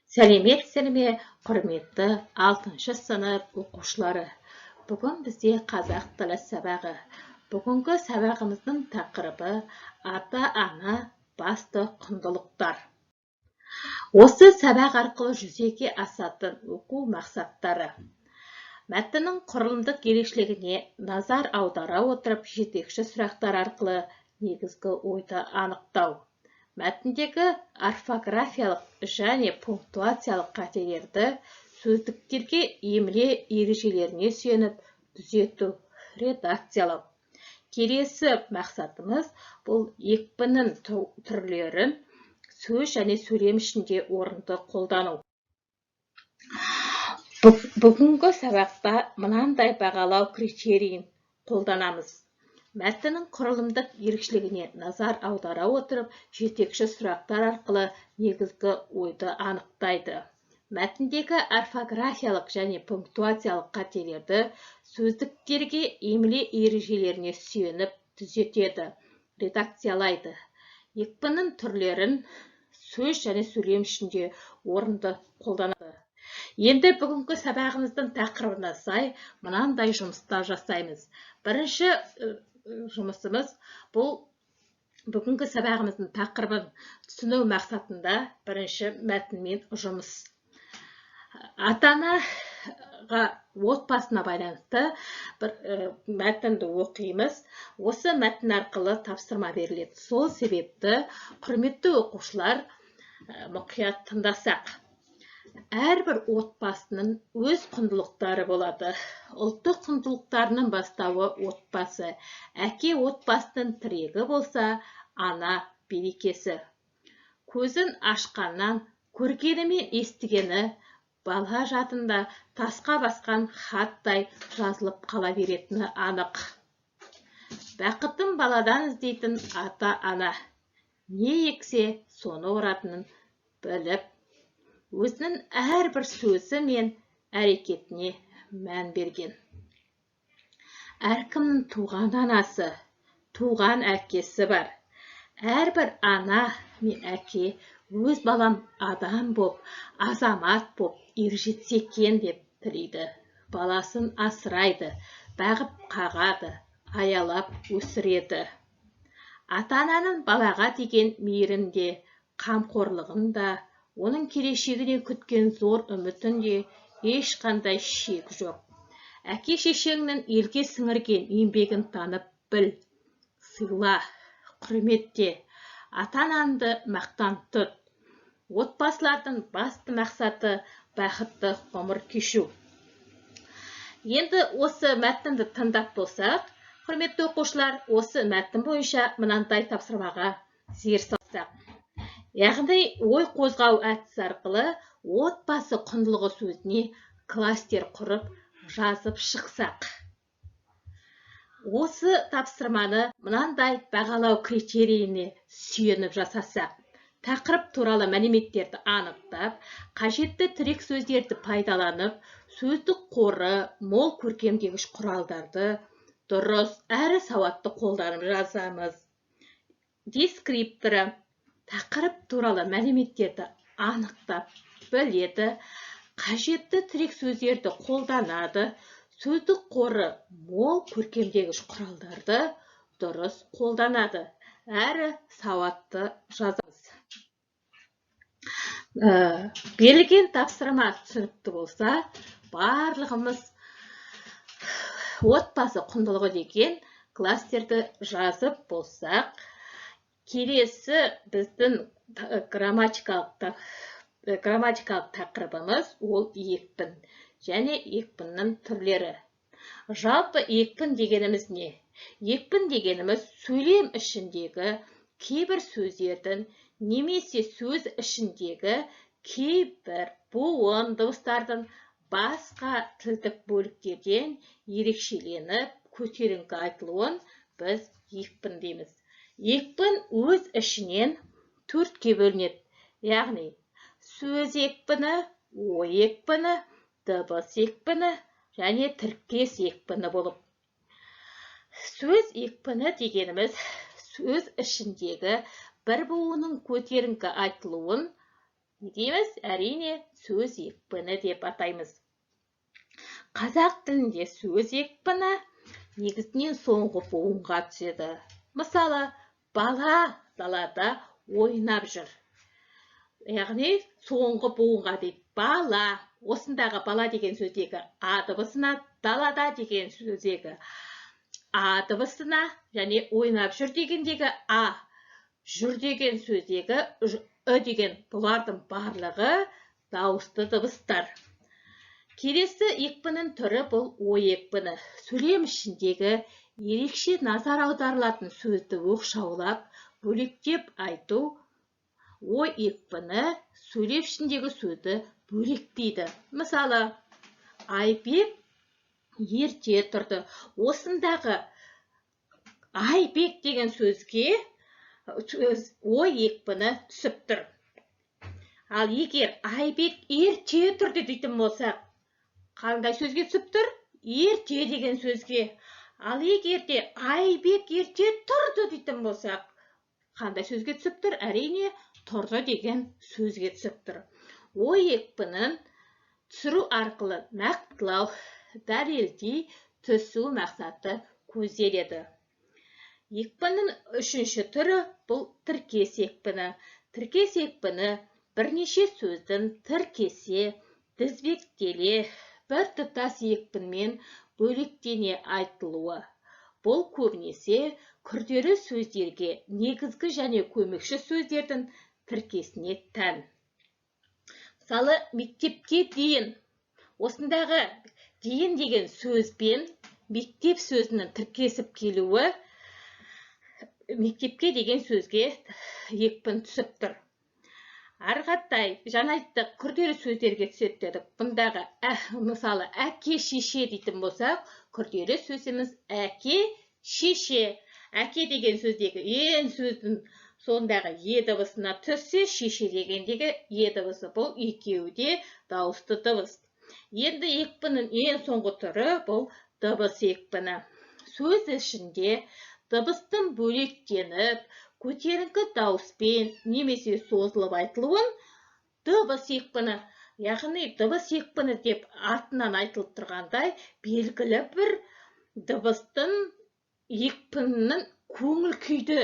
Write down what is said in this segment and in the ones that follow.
Сәлеметсіздер ме, құрметті 6 сынып оқушылары. Бүгін бізде қазақ тілі сабағы. Бүгінгі сабағымыздың тақырыбы ата-ана басты құндылықтар. Осы сабақ арқылы жүзеге асатын оқу мақсаттары. Мәтіннің құрылымдық ерекшелігіне назар аудара отырып, жетекші сұрақтар арқылы негізгі ойды анықтау. Мәтіндегі орфографиялық және пунктуациялық қателерді сөздіктерге емле ережелеріне сүйеніп түзету, редакциялау. Келесі мақсатымыз бұл екпіннің түрлерін сөз және сөйлем ішінде орынды қолдану. Бүгінгі сабақта мынандай бағалау критерийін қолданамыз. Мәтіннің құрылымдық ерекшелігіне назар аудара отырып, жетекші сұрақтар арқылы негізгі ойды анықтайды. Мәтіндегі орфографиялық және пунктуациялық қателерді сөздіктерге емле ережелеріне сүйеніп түзетеді, редакциялайды. Екпіннің түрлерін сөз және сөйлем ішінде орынды қолданады. Енді бүгінгі сабағымыздың тақырыбына сай мынандай жұмыстар жасаймыз. Бірінші жұмысымыз бұл бүгінгі сабағымыздың тақырыбын түсіну мақсатында бірінші мәтінмен жұмыс. Ата-анаға отбасына байланысты бір мәтінді оқимыз. Осы мәтін арқылы тапсырма беріледі. Сол себепті құрметті оқушылар мұқият тыңдасақ. Әрбір отбасының өз құндылықтары болады. Ұлттық құндылықтарының бастауы отбасы. Әке отбасының тірегі болса, ана берекесі. Көзін ашқаннан көргені мен естігені бала жадында тасқа басқан хаттай жазылып қала беретіні анық. Бақытын баладан іздейтін ата-ана. Не ексе, соны оратынын біліп, өзінің әрбір сөзі мен әрекетіне мән берген. Әркімнің туған анасы, туған әкесі бар. Әрбір ана мен әке өз балам адам боп, азамат боп ержетсе екен деп тілейді. Баласын асырайды, бағып қағады, аялап өсіреді. Ата-ананың балаға деген мейірінде, қамқорлығында, оның келешегіне күткен зор үмітінде ешқандай шек жоқ. Әке шешеңнің елге сіңірген еңбегін танып біл, сыйла, құрметте, ата-анаңды мақтан тұт. Отбасылардың басты мақсаты бақытты ғұмыр кешу. Енді осы мәтінді тыңдап болсақ, құрметті оқушылар, осы мәтін бойынша мынандай тапсырмаға зер салсақ. Яғни ой қозғау әдісі арқылы отбасы құндылығы сөзіне кластер құрып жазып шықсақ. Осы тапсырманы мынандай бағалау критерийіне сүйеніп жасасақ. Тақырып туралы мәліметтерді анықтап, қажетті тірек сөздерді пайдаланып, сөздік қоры, мол көркемдегіш құралдарды дұрыс әрі сауатты қолданып жазамыз. Дескрипторы тақырып туралы мәліметтерді анықтап біледі, қажетті тірек сөздерді қолданады, сөздік қоры мол көркемдегіш құралдарды дұрыс қолданады, әрі сауатты жазамыз. Берілген тапсырма түсінікті болса, барлығымыз отбасы құндылығы деген кластерді жазып болсақ, келесі біздің грамматикалық тақырыбымыз ол екпін және екпіннің түрлері. Жалпы екпін дегеніміз не? Екпін дегеніміз сөйлем ішіндегі кейбір сөздердің немесе сөз ішіндегі кейбір буын дыбыстардың басқа тілдік бөліктерден ерекшеленіп көтеріңкі айтылуын біз екпін дейміз. Екпін өз ішінен төртке бөлінеді. Яғни сөз екпіні, ой екпіні, дыбыс екпіні және тіркес екпіні болып. Сөз екпіні дегеніміз сөз ішіндегі бір буынның көтеріңкі айтылуын Не дейміз? Әрине, сөз екпіні деп атаймыз. Қазақ тілінде сөз екпіні негізінен соңғы буынға түседі. Мысалы, бала далада ойнап жүр. Яғни, соңғы буынға дейді. Бала. Осындағы бала деген сөздегі а дыбысына, далада деген сөздегі а дыбысына, және ойнап жүр дегендегі а, жүр деген сөздегі деген бұлардың барлығы дауысты дыбыстар. Келесі екпінің түрі бұл ой екпіні. Сөйлем ішіндегі ерекше назар аударылатын сөзді оқшаулап, бөлектеп айту. Ой екпіні сөйлем ішіндегі сөзді бөлектейді. Мысалы, Айбек ерте тұрды. Осындағы Айбек деген сөзге ой екпіні түсіп тұр. Ал егер Айбек ерте тұрды дейтін болсақ, қандай сөзге түсіп тұр? Ерте деген сөзге. Ал егер де Айбек ерте тұрды дейтін болсақ, қандай сөзге түсіп тұр? Әрине, тұрды деген сөзге түсіп тұр. Ой екпінін түсіру арқылы нақтылау, дәлелдей түсу мақсаты көзделеді. Екпіннің үшінші түрі бұл тіркес екпіні. Тіркес екпіні бірнеше сөздің тіркесе, тізбектеле, бір тұтас екпінмен бөлектене айтылуы. Бұл көбінесе күрделі сөздерге, негізгі және көмекші сөздердің тіркесіне тән. Мысалы, мектепке дейін. Осындағы дейін деген сөзбен мектеп сөзінің тіркесіп келуі мектепке деген сөзге екпін түсіп тұр. Арғаттай, жаңа айттық, күрделі сөздерге түседі дедік. Бұндағы, мысалы, әке, шеше дейтін болсақ, күрделі сөзіміз әке, шеше. Әке деген сөздегі ең сөздің сондағы е дыбысына түссе, шеше дегендегі е дыбысы. Бұл екеуі де дауысты дыбыс. Енді екпінің ең соңғы түрі бұл дыбыс екпіні. Сөз ішінде дыбыстың бөлектеніп, көтеріңкі дауыспен немесе созылып айтылуын дыбыс екпіні, яғни дыбыс екпіні деп атынан айтылып тұрғандай, белгілі бір дыбыстың екпінінің көңіл күйді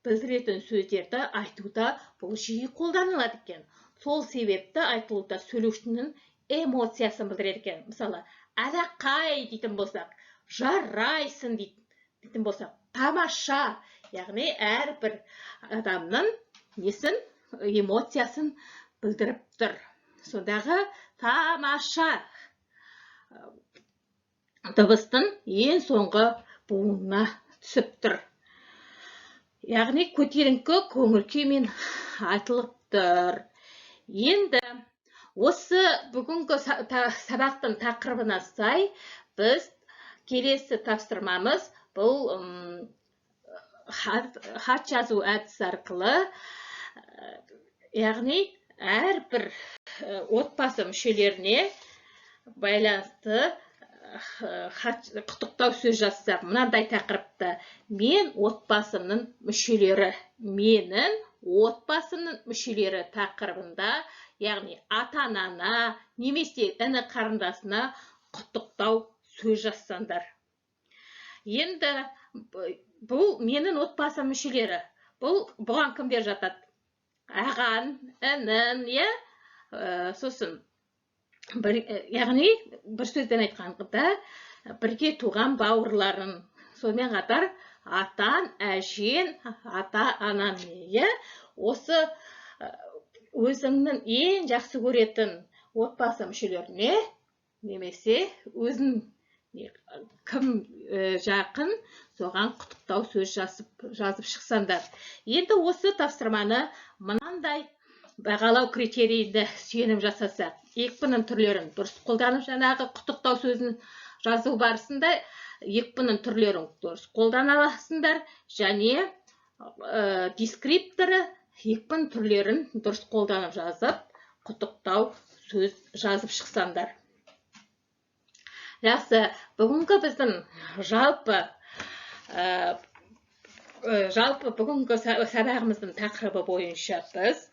білдіретін сөздерді айтуда бұл жиі қолданылады екен. Сол себепті айтылуда сөйлеушінің эмоциясын білдіреді екен. Мысалы, әлақай дейтін болсақ, жарайсың дейтін болсақ, тамаша. Яғни әрбір адамның несін, эмоциясын білдіріп тұр. Сондағы тамаша дыбыстың ең соңғы буынына түсіп тұр. Яғни көтеріңкі көңіл күймен айтылып тұр. Енді осы бүгінгі сабақтың тақырыбына сай біз келесі тапсырмамыз бұл хат жазу әдісі арқылы, яғни әрбір отбасы мүшелеріне байланысты құттықтау сөз жазсақ, мынандай тақырыпта: мен отбасымның мүшелері, менің отбасымның мүшелері тақырыбында, яғни ата-анана немесе іні қарындасына құттықтау сөз жазсаңдар. Енді бұл менің отбасым мүшелері. Бұған кімдер жатады? Ағаң, інін, сосын яғни бір сөзден айтқанда бірге туған бауырларын, сонымен қатар атан, әжен, ата-анаң, осы өзіңнің ең жақсы көретін отбасы мүшелеріне немесе өзің кім жақын, соған құттықтау сөз жазып шықсаңдар. Енді осы тапсырманы мынандай бағалау критерийді сүйеніп жасасақ, екпінің түрлерін дұрыс қолданып, жаңағы құттықтау сөзін жазу барысында екпінің түрлерін дұрыс қолдана аласыңдар, және дескрипторы екпін түрлерін дұрыс қолданып жазып, құттықтау сөз жазып шықсаңдар. Жақсы, бүгінгі біздің жалпы бүгінгі сабағымыздың тақырыбы бойынша біз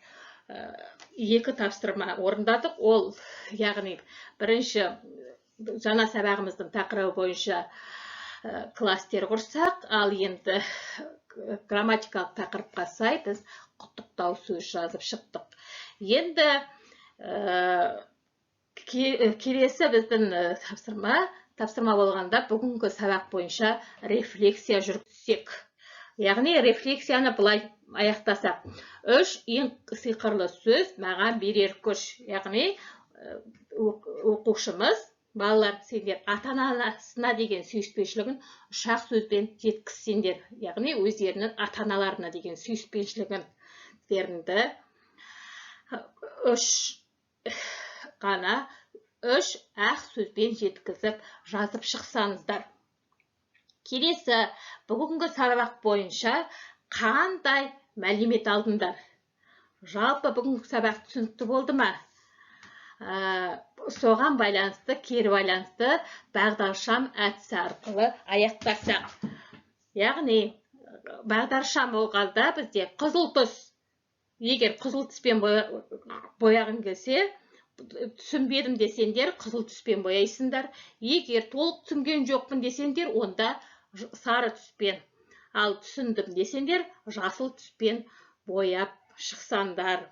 екі тапсырма орындадық. Ол, яғни, бірінші жаңа сабағымыздың тақырыбы бойынша кластер құрсақ, ал енді грамматикалық тақырыпқа сай біз құттықтау сөз жазып шықтық. Енді келесі біздің тапсырма болғанда бүгінгі сабақ бойынша рефлексия жүргізсек. Яғни рефлексияны былай аяқтасақ. 3 ең сиқырлы сөз маған берер күш. Яғни оқушымыз, балалар, сендер ата-анасына деген сүйіспеншілігін ұшақ сөзбен жеткізсеңдер, яғни өздерінің ата-аналарына деген сүйіспеншілігін берінді. 3 ақ сөзбен жеткізіп жазып шықсаңыздар. Келесі бүгінгі сабақ бойынша қандай мәлімет алдыңдар? Жалпы бүгінгі сабақ түсінікті болды ма? Соған байланысты, кері байланысты бағдаршам әдісі арқылы аяқтасақ. Яғни, бағдаршам болғанда бізде қызыл түс. Егер қызыл түспен бояғың келсе, түсінбедім десеңдер, қызыл түспен бояйсыңдар. Егер толық түсінген жоқпын десеңдер, онда сары түспен. Ал түсіндім десеңдер, жасыл түспен бояп шықсаңдар.